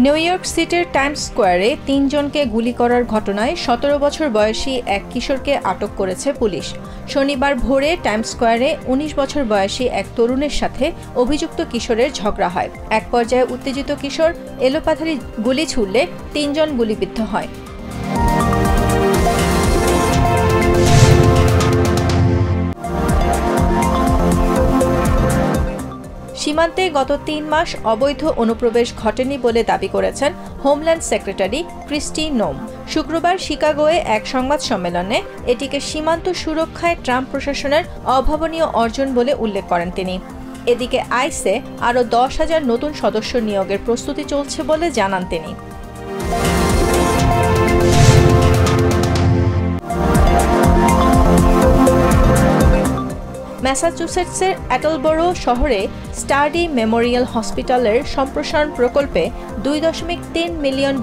New York সিটির Times স্কোয়ারে ৩ জনকে গুলি করার ঘটনায় ১৭ বছর বয়সী এক কিশোরকে আটক করেছে পুলিশ। শনিবার ভোরে টাইমস স্কোয়ারে ১৯ বছর বয়সী এক তরুণের সাথে অভিযুক্ত কিশোরের ঝগড়া হয়। এক পর্যায়ে উত্তেজিত কিশোর এলোপাথারি গুলি ছুড়লে ৩ জন গুলিবিদ্ধ হয়। সীমান্তে গত ৩ মাস অবৈধ অনুপ্রবেশ ঘটেনি বলে দাবি করেছেন হোমল্যান্ড সেক্রেটারি ক্রিস্টি নোম। শুক্রবার শিকাগোয়ে এক সংবাদ সম্মেলনে এটিকে সীমান্ত সুরক্ষায় ট্রাম্প প্রশাসনের অভাবনীয় অর্জন বলে উল্লেখ করেন তিনি। এদিকে আইসে আরও ১০,০০০ নতুন সদস্য নিয়োগের প্রস্তুতি চলছে বলে জানান তিনি। ম্যাসাচুসেটসের অ্যাটলবরো শহরে স্টাডি মেমোরিয়াল হসপিটালের সম্প্রসারণ প্রকল্পে $2.3 মিলিয়ন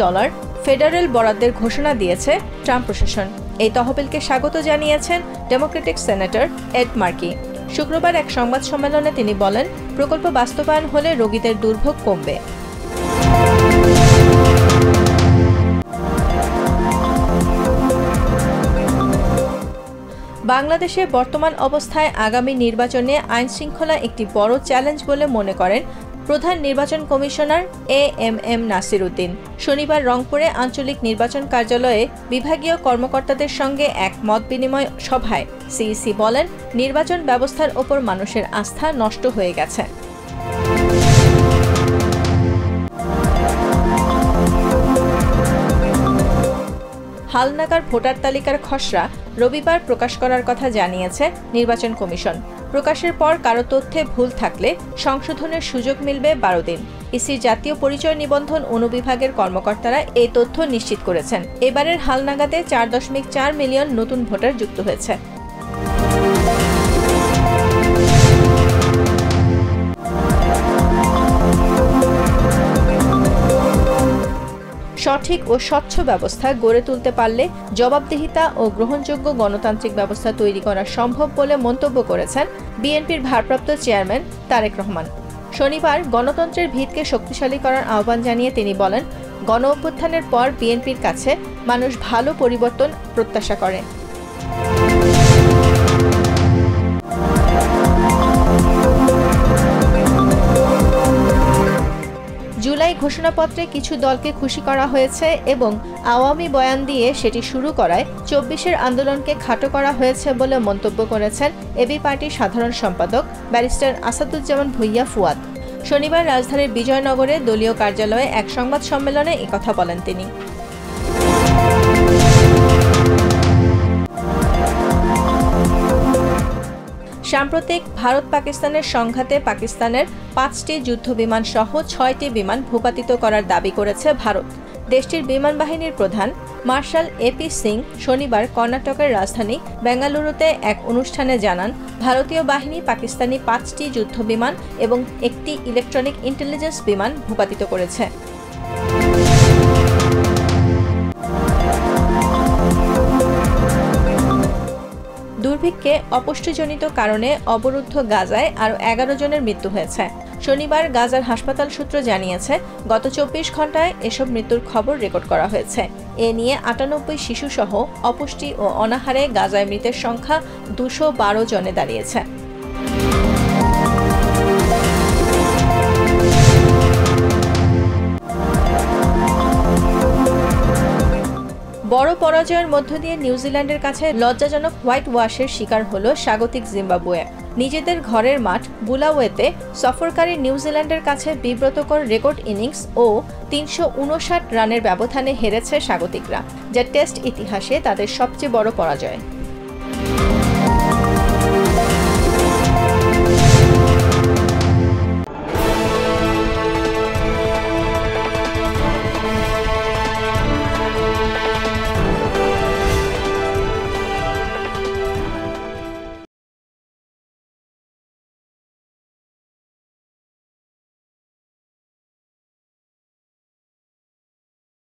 ফেডারেল বরাদ্দের ঘোষণা দিয়েছে ট্রাম্প প্রশাসন। এই তহবিলকে স্বাগত জানিয়েছেন ডেমোক্রেটিক সেনেটর এড মার্কি। শুক্রবার এক সংবাদ সম্মেলনে তিনি বলেন, প্রকল্প বাস্তবায়ন হলে রোগীদের দুর্ভোগ কমবে। বাংলাদেশের বর্তমান অবস্থায় আগামী নির্বাচনে আইনশৃঙ্খলা একটি বড় চ্যালেঞ্জ বলে মনে করেন প্রধান নির্বাচন কমিশনার এএমএম নাসির উদ্দিন। শনিবার রংপুরে আঞ্চলিক নির্বাচন কার্যালয়ে বিভাগীয় কর্মকর্তাদের সঙ্গে এক মতবিনিময় সভায় সিইসি বলেন, নির্বাচন ব্যবস্থার ওপর মানুষের আস্থা নষ্ট হয়ে গেছে। হালনাগাদ ভোটার তালিকার খসড়া রবিবার প্রকাশ করার কথা জানিয়েছে নির্বাচন কমিশন। প্রকাশের পর কারো তথ্যে ভুল থাকলে সংশোধনের সুযোগ মিলবে ১২ দিন। ইসির জাতীয় পরিচয় নিবন্ধন অনুবিভাগের কর্মকর্তারা এই তথ্য নিশ্চিত করেছেন। এবারের হালনাগাদে ৪.৪ মিলিয়ন নতুন ভোটার যুক্ত হয়েছে। সঠিক ও স্বচ্ছ ব্যবস্থা গড়ে তুলতে পারলে জবাবদিহিতা ও গ্রহণযোগ্য গণতান্ত্রিক ব্যবস্থা তৈরি করা সম্ভব বলে মন্তব্য করেছেন বিএনপির ভারপ্রাপ্ত চেয়ারম্যান তারেক রহমান। শনিবার গণতন্ত্রের ভিতকে শক্তিশালী করার আহ্বান জানিয়ে তিনি বলেন, গণ অভ্যুত্থানের পর বিএনপির কাছে মানুষ ভালো পরিবর্তন প্রত্যাশা করে। জুলাই ঘোষণাপত্রে কিছু দলকে খুশি করা হয়েছে এবং আওয়ামী বয়ান দিয়ে সেটি শুরু করায় ২৪-এর আন্দোলনকে খাটো করা হয়েছে বলে মন্তব্য করেছেন এবি পার্টির সাধারণ সম্পাদক ব্যারিস্টার আসাদুজ্জামান ভূঁইয়া ফুয়াদ। শনিবার রাজধানীর বিজয়নগরে দলীয় কার্যালয়ে এক সংবাদ সম্মেলনে একথা বলেন তিনি। সাম্প্রতিক ভারত পাকিস্তানের সংঘাতে পাকিস্তানের ৫টি যুদ্ধবিমান সহ ৬টি বিমান ভূপাতিত করার দাবি করেছে ভারত। দেশটির বিমান বাহিনীর প্রধান মার্শাল এপি সিং শনিবার কর্ণাটকের রাজধানী বেঙ্গালুরুতে এক অনুষ্ঠানে জানান, ভারতীয় বাহিনী পাকিস্তানি ৫টি যুদ্ধবিমান এবং একটি ইলেকট্রনিক ইন্টেলিজেন্স বিমান ভূপাতিত করেছে। দুর্ভিক্ষে অপুষ্টিজনিত কারণে অবরুদ্ধ গাজায় আরও ১১ জনের মৃত্যু হয়েছে। শনিবার গাজার হাসপাতাল সূত্র জানিয়েছে, গত ২৪ ঘণ্টায় এসব মৃত্যুর খবর রেকর্ড করা হয়েছে। এ নিয়ে ৯৮ শিশুসহ অপুষ্টি ও অনাহারে গাজায় মৃতের সংখ্যা ২১২ জনে দাঁড়িয়েছে। বড় পরাজয়ের মধ্য দিয়ে নিউজিল্যান্ডের কাছে লজ্জাজনক হোয়াইট ওয়াশের শিকার হল স্বাগতিক জিম্বাবুয়ে। নিজেদের ঘরের মাঠ বুলাওয়েতে সফরকারী নিউজিল্যান্ডের কাছে বিব্রতকর রেকর্ড ইনিংস ও ৩৫৯ রানের ব্যবধানে হেরেছে স্বাগতিকরা, যা টেস্ট ইতিহাসে তাদের সবচেয়ে বড় পরাজয়।